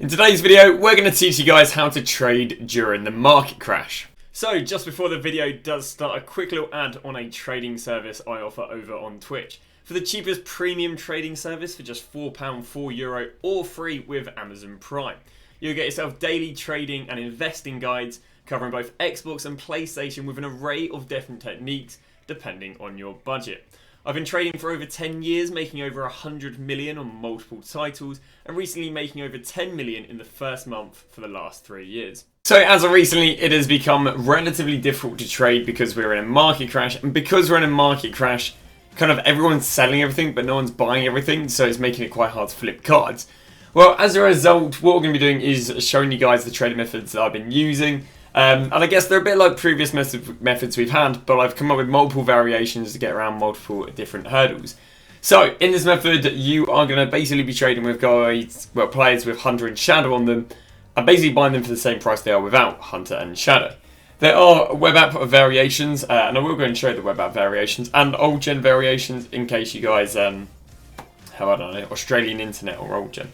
In today's video, we're going to teach you guys how to trade during the market crash. So just before the video does start, a quick little ad on a trading service I offer over on Twitch. For the cheapest premium trading service for just £4, €4, or free with Amazon Prime. You'll get yourself daily trading and investing guides covering both Xbox and PlayStation with an array of different techniques depending on your budget. I've been trading for over 10 years, making over 100 million on multiple titles, and recently making over 10 million in the first month for the last 3 years. So as of recently, it has become relatively difficult to trade because we're in a market crash, and because we're in a market crash, kind of everyone's selling everything, but no one's buying everything, so it's making it quite hard to flip cards. Well, as a result, what we're going to be doing is showing you guys the trading methods that I've been using. And I guess they're a bit like previous methods we've had, but I've come up with multiple variations to get around multiple different hurdles. So, in this method, you are going to basically be trading with players with Hunter and Shadow on them, and basically buying them for the same price they are without Hunter and Shadow. There are web app variations, and I will go and show the web app variations, and old gen variations in case you guys have, I don't know, Australian internet or old gen.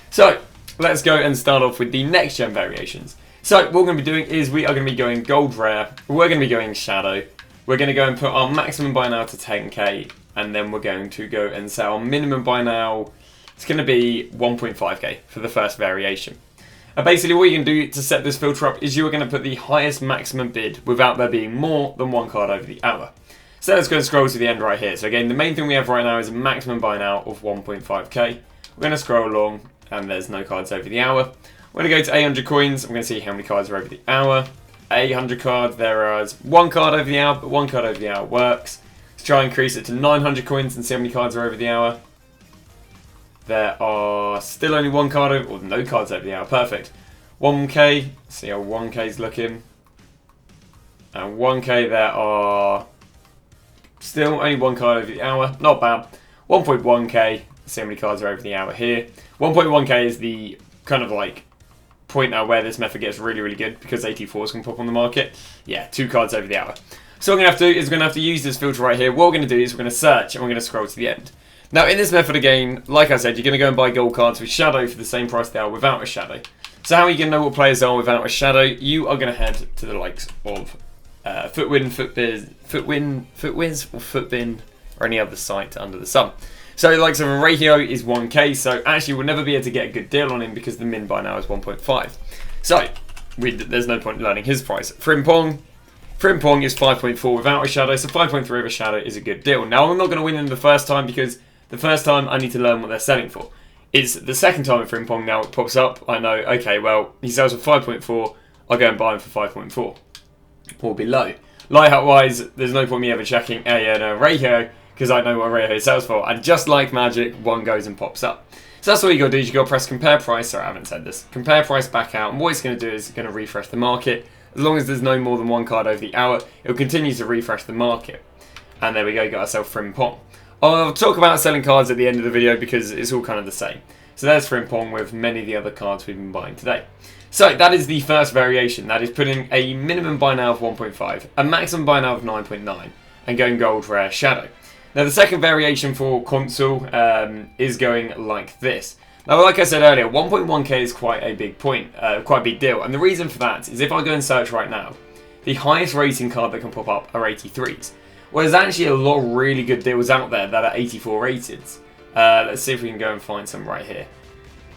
So, let's go and start off with the next gen variations. So what we're going to be doing is we are going to be going gold rare, we're going to be going shadow, we're going to go and put our maximum buy now to 10k, and then we're going to go and set our minimum buy now, it's going to be 1.5k for the first variation. And basically what you can do to set this filter up is you are going to put the highest maximum bid without there being more than one card over the hour. So let's go and scroll to the end right here. So again, the main thing we have right now is a maximum buy now of 1.5k. We're going to scroll along and there's no cards over the hour. We're going to go to 800 coins, I'm going to see how many cards are over the hour. 800 cards, there is one card over the hour, but one card over the hour works. Let's try and increase it to 900 coins and see how many cards are over the hour. There are still only one card over, or no cards over the hour, perfect. 1k, see how 1k is looking. And 1k, there are still only one card over the hour, not bad. 1.1k, see how many cards are over the hour here. 1.1k is the kind of like point now where this method gets really, really good because 84s can pop on the market. Yeah, 2 cards over the hour. So what we're going to have to do is we're going to have to use this filter right here. What we're going to do is we're going to search and we're going to scroll to the end. Now in this method again, like I said, you're going to go and buy gold cards with shadow for the same price they are without a shadow. So how are you going to know what players are without a shadow? You are going to head to the likes of Footwin, Footwiz, or Footbin, or any other site under the sun. So the likes of Rahio is 1k, so actually we'll never be able to get a good deal on him because the min buy now is 1.5. So there's no point in learning his price. Frimpong is 5.4 without a shadow, so 5.3 with a shadow is a good deal. Now I'm not going to win him the first time because the first time I need to learn what they're selling for. It's the second time at Frimpong now it pops up, I know, okay, well, he sells for 5.4, I'll go and buy him for 5.4 or below. Lightheart-wise, there's no point me ever checking Rahio, because I know what Rahio sells for, and just like magic, one goes and pops up. So that's all you got to do is you got to press compare price, sorry I haven't said this, compare price back out, and what it's going to do is it's going to refresh the market. As long as there's no more than one card over the hour, it'll continue to refresh the market. And there we go, got ourselves Frimpong. I'll talk about selling cards at the end of the video because it's all kind of the same. So there's Frimpong with many of the other cards we've been buying today. So that is the first variation, that is putting a minimum buy now of 1.5, a maximum buy now of 9.9, and going gold rare shadow. Now the second variation for console is going like this. Now like I said earlier, 1.1k is quite a big point, quite a big deal. And the reason for that is if I go and search right now, the highest rating card that can pop up are 83s. Well, there's actually a lot of really good deals out there that are 84 rated. Let's see if we can go and find some right here,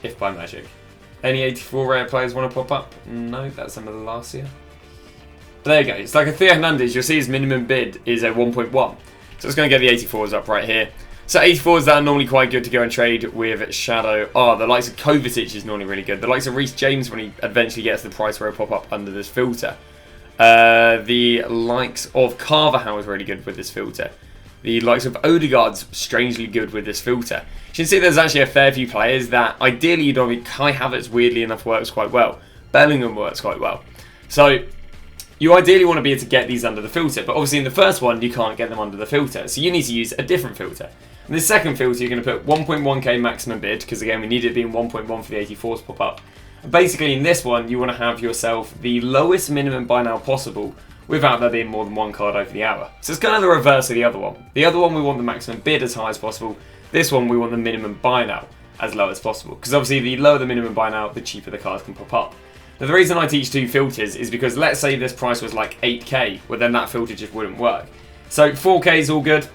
if by magic. Any 84 rare players want to pop up? No, that's some of the last year. But there you go, it's like a Theo Hernandez, you'll see his minimum bid is a 1.1. So it's going to get the 84s up right here. So 84s that are normally quite good to go and trade with Shadow are the likes of Kovacic is normally really good. The likes of Reece James when he eventually gets the price where he'll pop up under this filter. The likes of Carvajal is really good with this filter. The likes of Odegaard's strangely good with this filter. You can see there's actually a fair few players that ideally you'd want. Kai Havertz weirdly enough works quite well. Bellingham works quite well. So you ideally want to be able to get these under the filter, but obviously in the first one you can't get them under the filter, so you need to use a different filter. In the second filter you're going to put 1.1k maximum bid, because again we need it being 1.1 for the 84s pop up. And basically in this one you want to have yourself the lowest minimum buy now possible without there being more than one card over the hour. So it's kind of the reverse of the other one. The other one we want the maximum bid as high as possible, this one we want the minimum buy now. as low as possible. Because obviously the lower the minimum buy now, the cheaper the cards can pop up. Now the reason I teach 2 filters is because let's say this price was like 8k, well then that filter just wouldn't work. So 4k is all good.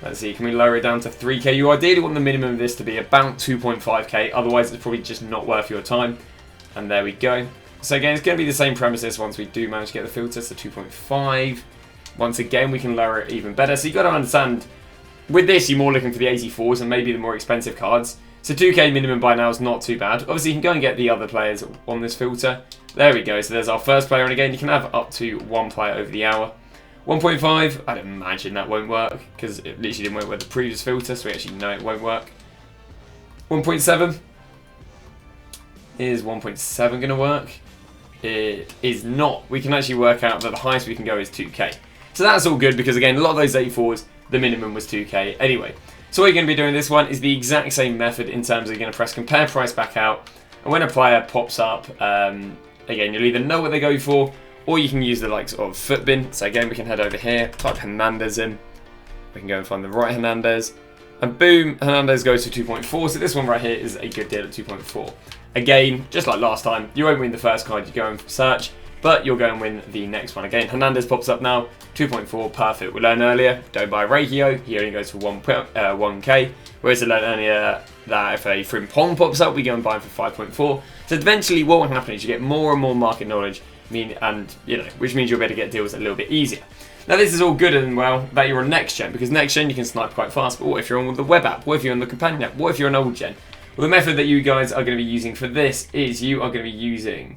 Let's see, can we lower it down to 3k? You ideally want the minimum of this to be about 2.5k, otherwise it's probably just not worth your time. And there we go. So again, it's going to be the same premises once we do manage to get the filter, so 2.5. Once again, we can lower it even better. So you've got to understand, with this, you're more looking for the 84s and maybe the more expensive cards. So 2k minimum by now is not too bad. Obviously, you can go and get the other players on this filter. There we go. So there's our first player. And again, you can have up to 1 player over the hour. 1.5, I'd imagine that won't work because it literally didn't work with the previous filter. So we actually know it won't work. 1.7. Is 1.7 going to work? It is not. We can actually work out that the highest we can go is 2k. So that's all good because, again, a lot of those 84s, the minimum was 2k anyway. So what you're going to be doing this one is the exact same method in terms of you're going to press compare price back out. And when a player pops up, again, you'll either know what they go for or you can use the likes of footbin. So again, we can head over here, type Hernandez in. We can go and find the right Hernandez. And boom, Hernandez goes to 2.4. So this one right here is a good deal at 2.4. Again, just like last time, you won't win the first card you go and search, but you'll go and win the next one. Again, Hernandez pops up now, 2.4, perfect. We learned earlier, don't buy Regio, he only goes for 1k, whereas we learned earlier that if a Frimpong pops up, we go and buy him for 5.4. So eventually what will happen is you get more and more market knowledge, which means you'll be able to get deals a little bit easier. Now this is all good and well that you're on next gen, because next gen you can snipe quite fast, but what if you're on the web app? What if you're on the companion app? What if you're on old gen? Well, the method that you guys are going to be using for this is you are going to be using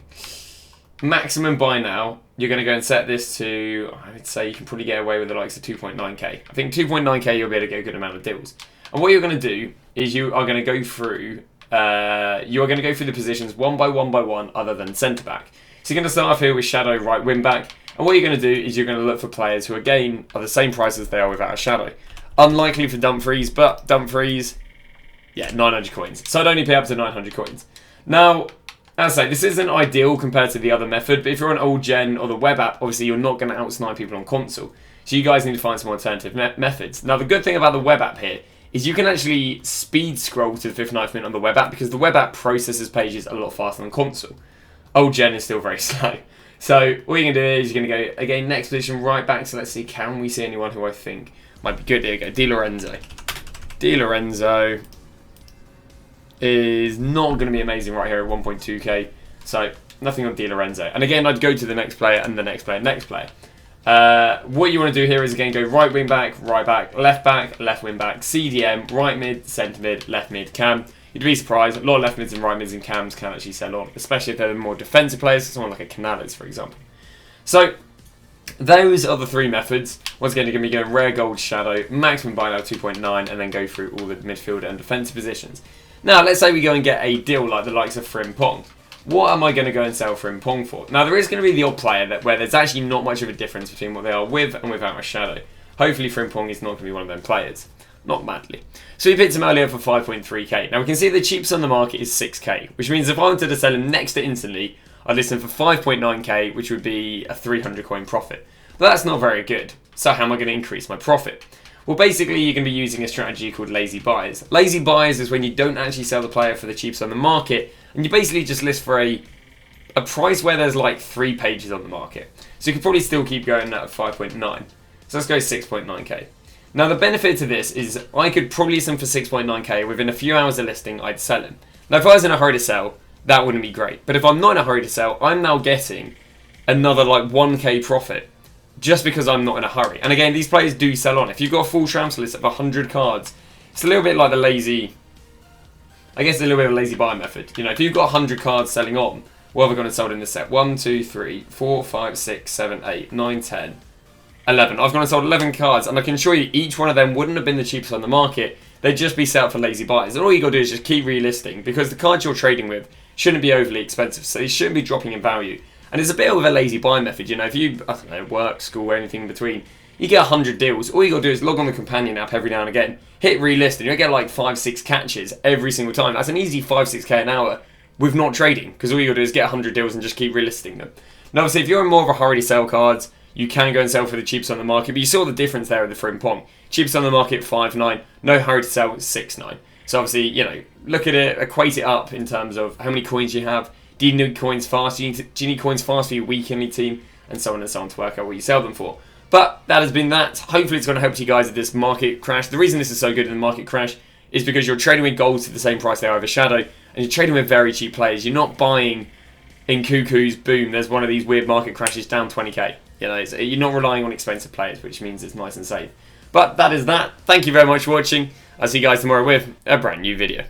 maximum buy now. You're going to go and set this to, I would say you can probably get away with the likes of 2.9k. I think 2.9k you'll be able to get a good amount of deals. And what you're going to do is you are going to go through the positions one by one other than centre back. So you're going to start off here with Shadow right wing back. And what you're going to do is you're going to look for players who again are the same price as they are without a Shadow. Unlikely for Dumfries, but Dumfries, yeah, 900 coins. So I'd only pay up to 900 coins. Now, as I say, this isn't ideal compared to the other method, but if you're on old gen or the web app, obviously you're not going to outsnipe people on console. So you guys need to find some alternative methods. Now, the good thing about the web app here is you can actually speed scroll to the 59th minute on the web app because the web app processes pages a lot faster than console. Old gen is still very slow. So what you're going to do is you're going to go, again, next position, right back. So let's see, can we see anyone who I think might be good? There you go, Di Lorenzo. Di Lorenzo is not going to be amazing right here at 1.2k. So nothing on Di Lorenzo. And again, I'd go to the next player and the next player, next player. What you want to do here is again go right wing back, left wing back, CDM, right mid, centre mid, left mid, cam. You'd be surprised, a lot of left mids and right mids and cams can actually sell on, especially if they're the more defensive players, someone like a Canales, for example. So those are the 3 methods. Once again, you're going to be going rare gold shadow, maximum buy now 2.9, and then go through all the midfield and defensive positions. Now, let's say we go and get a deal like the likes of Frimpong. What am I going to go and sell Frimpong for? Now, there is going to be the odd player where there's actually not much of a difference between what they are with and without a shadow. Hopefully, Frimpong is not going to be one of them players. Not madly. So we picked him earlier for 5.3k. Now we can see the cheapest on the market is 6k, which means if I wanted to sell him next to instantly, I'd list him for 5.9k, which would be a 300 coin profit. But that's not very good. So how am I going to increase my profit? Well, basically you're going to be using a strategy called lazy buys. Lazy buys is when you don't actually sell the player for the cheapest on the market, and you basically just list for a price where there's like 3 pages on the market. So you could probably still keep going at 5.9. So let's go 6.9k. Now the benefit to this is I could probably list him for 6.9k. Within a few hours of listing, I'd sell him. Now if I was in a hurry to sell, that wouldn't be great. But if I'm not in a hurry to sell, I'm now getting another like 1k profit just because I'm not in a hurry. And again, these players do sell on. If you've got a full transfer list of 100 cards, it's a little bit like the lazy, I guess a little bit of a lazy buy method. You know, if you've got 100 cards selling on, what have I gone and sold in this set? 1, 2, 3, 4, 5, 6, 7, 8, 9, 10. 11. I've gone and sold 11 cards, and I can assure you each one of them wouldn't have been the cheapest on the market. They'd just be set up for lazy buys. And all you got to do is just keep relisting, because the cards you're trading with shouldn't be overly expensive, so they shouldn't be dropping in value. And it's a bit of a lazy buy method. You know, if you, I don't know, work, school, or anything in between, you get 100 deals. All you got to do is log on the companion app every now and again, hit relist, and you'll get like 5-6 catches every single time. That's an easy 5-6k an hour with not trading, because all you got to do is get 100 deals and just keep relisting them. Now, obviously, if you're in more of a hurry to sell cards, you can go and sell for the cheapest on the market, but you saw the difference there with the Frimpong. Cheapest on the market, 5.9. No hurry to sell, 6.9. So obviously, you know, look at it, equate it up in terms of how many coins you have. Do you need coins fast? Do you need coins fast for your weekly team? And so on and so on to work out what you sell them for. But that has been that. Hopefully it's going to help you guys with this market crash. The reason this is so good in the market crash is because you're trading with golds at the same price they are with shadow, and you're trading with very cheap players. You're not buying in cuckoos, boom, there's one of these weird market crashes down 20k. You know, you're not relying on expensive players, which means it's nice and safe. But that is that. Thank you very much for watching. I'll see you guys tomorrow with a brand new video.